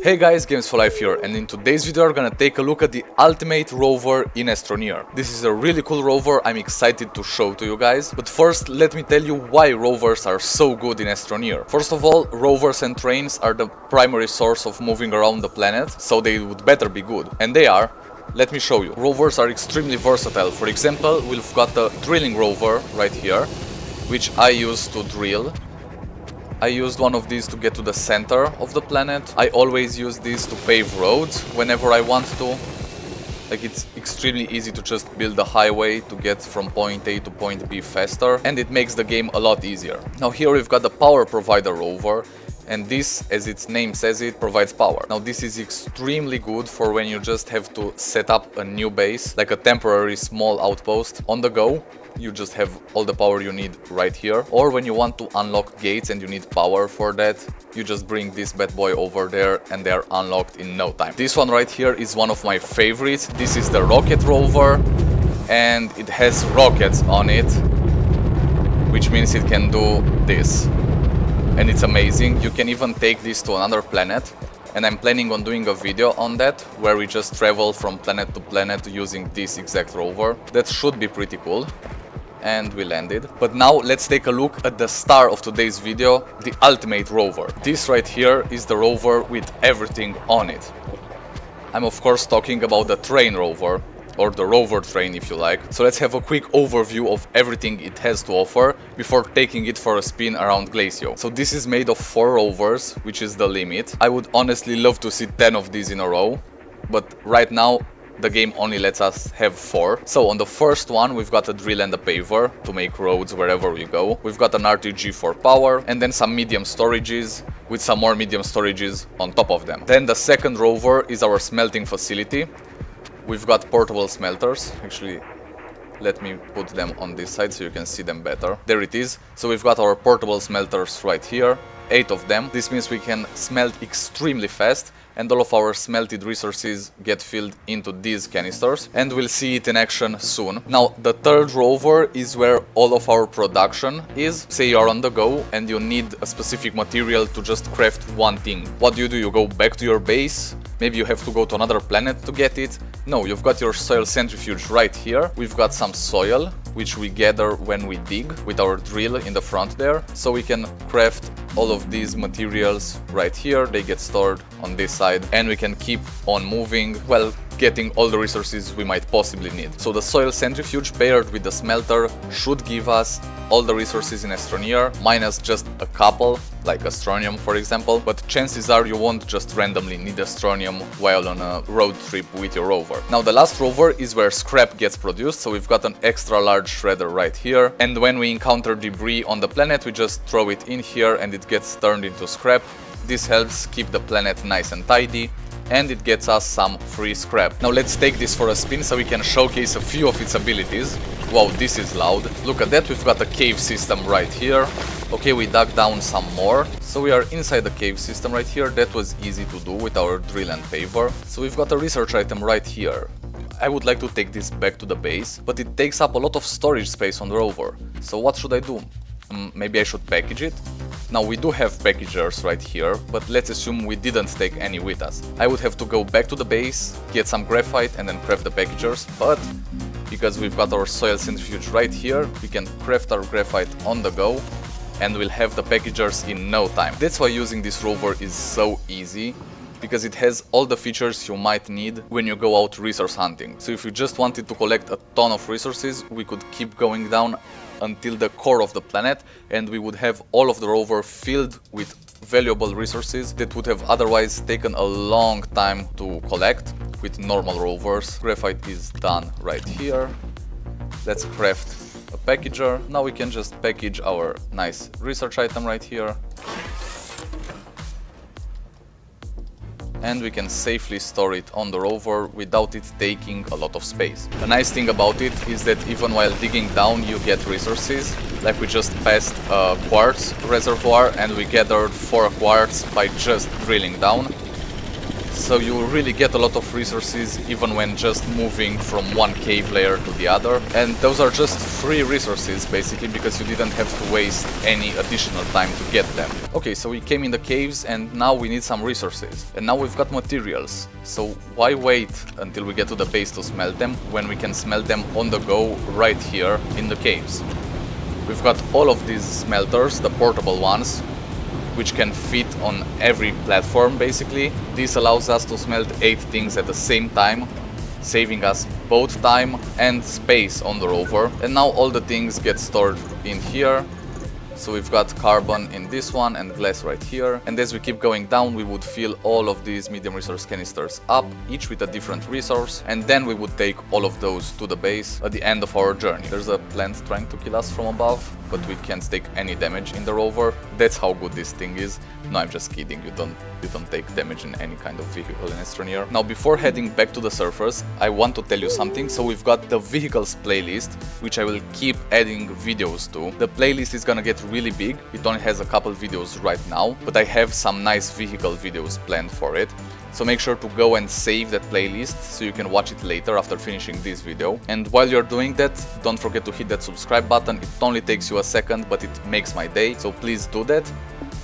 Hey guys, Games for Life here, and in today's video we're gonna take a look at the ultimate rover in Astroneer. This is a really cool rover I'm excited to show to you guys, but first let me tell you why rovers are so good in Astroneer. First of all, rovers and trains are the primary source of moving around the planet, so they would better be good. And they are. Let me show you. Rovers are extremely versatile. For example, we've got the drilling rover right here, which I use to drill. I used one of these to get to the center of the planet. I always use these to pave roads whenever I want to. Like, it's extremely easy to just build a highway to get from point A to point B faster, and it makes the game a lot easier. Now here we've got the power provider rover, and this, as its name says it, provides power. Now this is extremely good for when you just have to set up a new base, like a temporary small outpost on the go. You just have all the power you need right here. Or when you want to unlock gates and you need power for that, you just bring this bad boy over there and they are unlocked in no time. This one right here is one of my favorites. This is the rocket rover, and it has rockets on it, which means it can do this. And it's amazing. You can even take this to another planet, and I'm planning on doing a video on that, where we just travel from planet to planet using this exact rover. That should be pretty cool. And we landed. But now let's take a look at the star of today's video, the ultimate rover. This right here is the rover with everything on it. I'm of course talking about the train rover, or the rover train if you like. So let's have a quick overview of everything it has to offer before taking it for a spin around Glacio. So this is made of 4 rovers, which is the limit. I would honestly love to see 10 of these in a row, but right now the game only lets us have 4. So on the first one we've got a drill and a paver to make roads wherever we go. We've got an RTG for power, and then some medium storages with some more medium storages on top of them. Then the second rover is our smelting facility. We've got portable smelters. Actually, let me put them on this side so you can see them better. There it is. So we've got our portable smelters right here, 8 of them. This means we can smelt extremely fast, and all of our smelted resources get filled into these canisters, and we'll see it in action soon. Now the third rover is where all of our production is. Say you're on the go and you need a specific material to just craft one thing. What do? You go back to your base. Maybe you have to go to another planet to get it. No, you've got your soil centrifuge right here. We've got some soil, which we gather when we dig with our drill in the front there. So we can craft all of these materials right here. They get stored on this side, and we can keep on moving, well, getting all the resources we might possibly need. So the soil centrifuge paired with the smelter should give us all the resources in Astroneer, minus just a couple, like Astronium for example, but chances are you won't just randomly need Astronium while on a road trip with your rover. Now the last rover is where scrap gets produced, so we've got an extra large shredder right here, and when we encounter debris on the planet we just throw it in here and it gets turned into scrap. This helps keep the planet nice and tidy, and it gets us some free scrap. Now let's take this for a spin so we can showcase a few of its abilities. Wow, this is loud. Look at that, we've got a cave system right here. Okay, we dug down some more. So we are inside the cave system right here. That was easy to do with our drill and paver. So we've got a research item right here. I would like to take this back to the base, but it takes up a lot of storage space on the rover. So what should I do? Maybe I should package it? Now we do have packagers right here, but let's assume we didn't take any with us. I would have to go back to the base, get some graphite and then craft the packagers, but because we've got our soil centrifuge right here, we can craft our graphite on the go and we'll have the packagers in no time. That's why using this rover is so easy, because it has all the features you might need when you go out resource hunting. So if you just wanted to collect a ton of resources, we could keep going down until the core of the planet, and we would have all of the rover filled with valuable resources that would have otherwise taken a long time to collect with normal rovers. Graphite is done right here. Let's craft a packager. Now we can just package our nice research item right here, and we can safely store it on the rover without it taking a lot of space. The nice thing about it is that even while digging down you get resources, like we just passed a quartz reservoir and we gathered 4 quartz by just drilling down. so you really get a lot of resources even when just moving from one cave layer to the other. And those are just free resources basically, because you didn't have to waste any additional time to get them. Okay, so we came in the caves and now we need some resources. And now we've got materials. So why wait until we get to the base to smelt them when we can smelt them on the go right here in the caves? We've got all of these smelters, the portable ones, which can fit on every platform basically. This allows us to smelt 8 things at the same time, saving us both time and space on the rover. And now all the things get stored in here. So we've got carbon in this one and glass right here. And as we keep going down, we would fill all of these medium resource canisters up, each with a different resource. And then we would take all of those to the base at the end of our journey. There's a plant trying to kill us from above, but we can't take any damage in the rover. That's how good this thing is. No, I'm just kidding. You don't take damage in any kind of vehicle in Astroneer. Now, before heading back to the surface, I want to tell you something. So we've got the vehicles playlist, which I will keep adding videos to. The playlist is gonna get really big. It only has a couple videos right now, but I have some nice vehicle videos planned for it. So make sure to go and save that playlist so you can watch it later after finishing this video. And while you're doing that, don't forget to hit that subscribe button. It only takes you a second, but it makes my day. So please do that.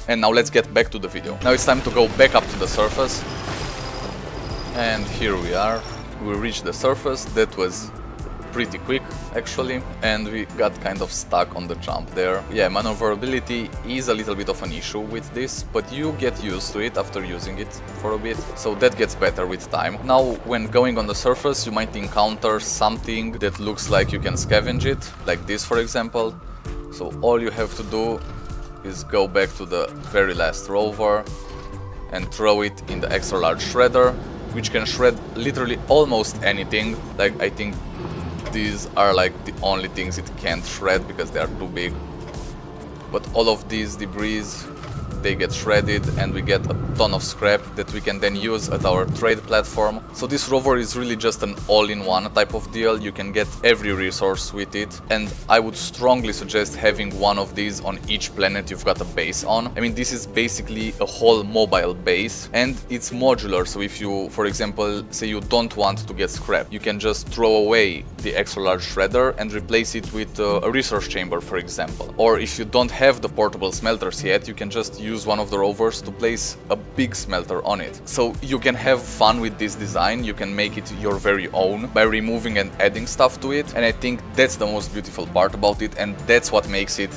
And now let's get back to the video. Now it's time to go back up to the surface. And here we are. We reached the surface. That was pretty quick actually, and we got kind of stuck on the jump there. Yeah, maneuverability is a little bit of an issue with this, but you get used to it after using it for a bit, so that gets better with time. Now, when going on the surface, you might encounter something that looks like you can scavenge it, like this for example. So all you have to do is go back to the very last rover and throw it in the extra large shredder, which can shred literally almost anything. Like, I think these are like the only things it can't shred because they are too big. But all of these debris, they get shredded and we get a ton of scrap that we can then use at our trade platform. So this rover is really just an all-in-one type of deal. You can get every resource with it, and I would strongly suggest having one of these on each planet you've got a base on. I mean, this is basically a whole mobile base and it's modular. So if you, for example, say you don't want to get scrap, you can just throw away the extra large shredder and replace it with a resource chamber, for example. Or if you don't have the portable smelters yet, you can just use one of the rovers to place a big smelter on it. So you can have fun with this design, you can make it your very own by removing and adding stuff to it, and I think that's the most beautiful part about it, and that's what makes it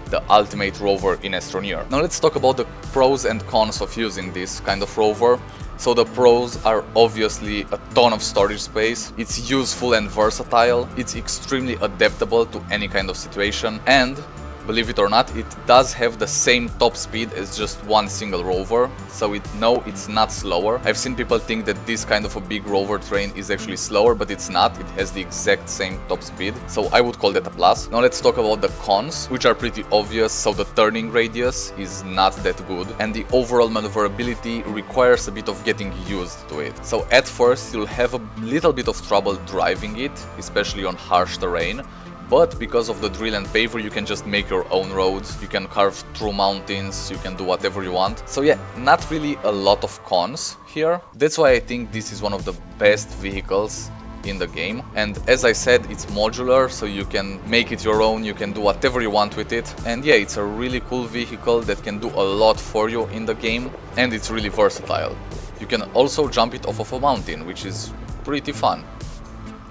the ultimate rover in Astroneer. Now let's talk about the pros and cons of using this kind of rover. So the pros are obviously a ton of storage space, it's useful and versatile, it's extremely adaptable to any kind of situation, and believe it or not, it does have the same top speed as just one single rover, so it's not slower. I've seen people think that this kind of a big rover train is actually slower, but it's not. It has the exact same top speed, so I would call that a plus. Now let's talk about the cons, which are pretty obvious. So the turning radius is not that good, and the overall maneuverability requires a bit of getting used to it. So at first you'll have a little bit of trouble driving it, especially on harsh terrain. But because of the drill and paver, you can just make your own roads, you can carve through mountains, you can do whatever you want. So yeah, not really a lot of cons here. That's why I think this is one of the best vehicles in the game. And as I said, it's modular, so you can make it your own, you can do whatever you want with it. And yeah, it's a really cool vehicle that can do a lot for you in the game, and it's really versatile. You can also jump it off of a mountain, which is pretty fun.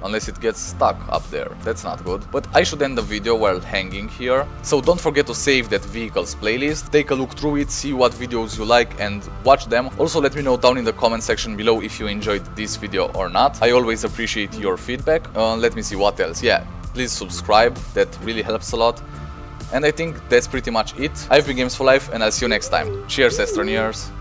Unless it gets stuck up there, that's not good. But I should end the video while hanging here. So don't forget to save that vehicles playlist, take a look through it, see what videos you like and watch them. Also let me know down in the comment section below if you enjoyed this video or not. I always appreciate your feedback. Let me see what else. Yeah, please subscribe, that really helps a lot. And I think that's pretty much it. I've been Games for Life and I'll see you next time. Cheers, Astroneers!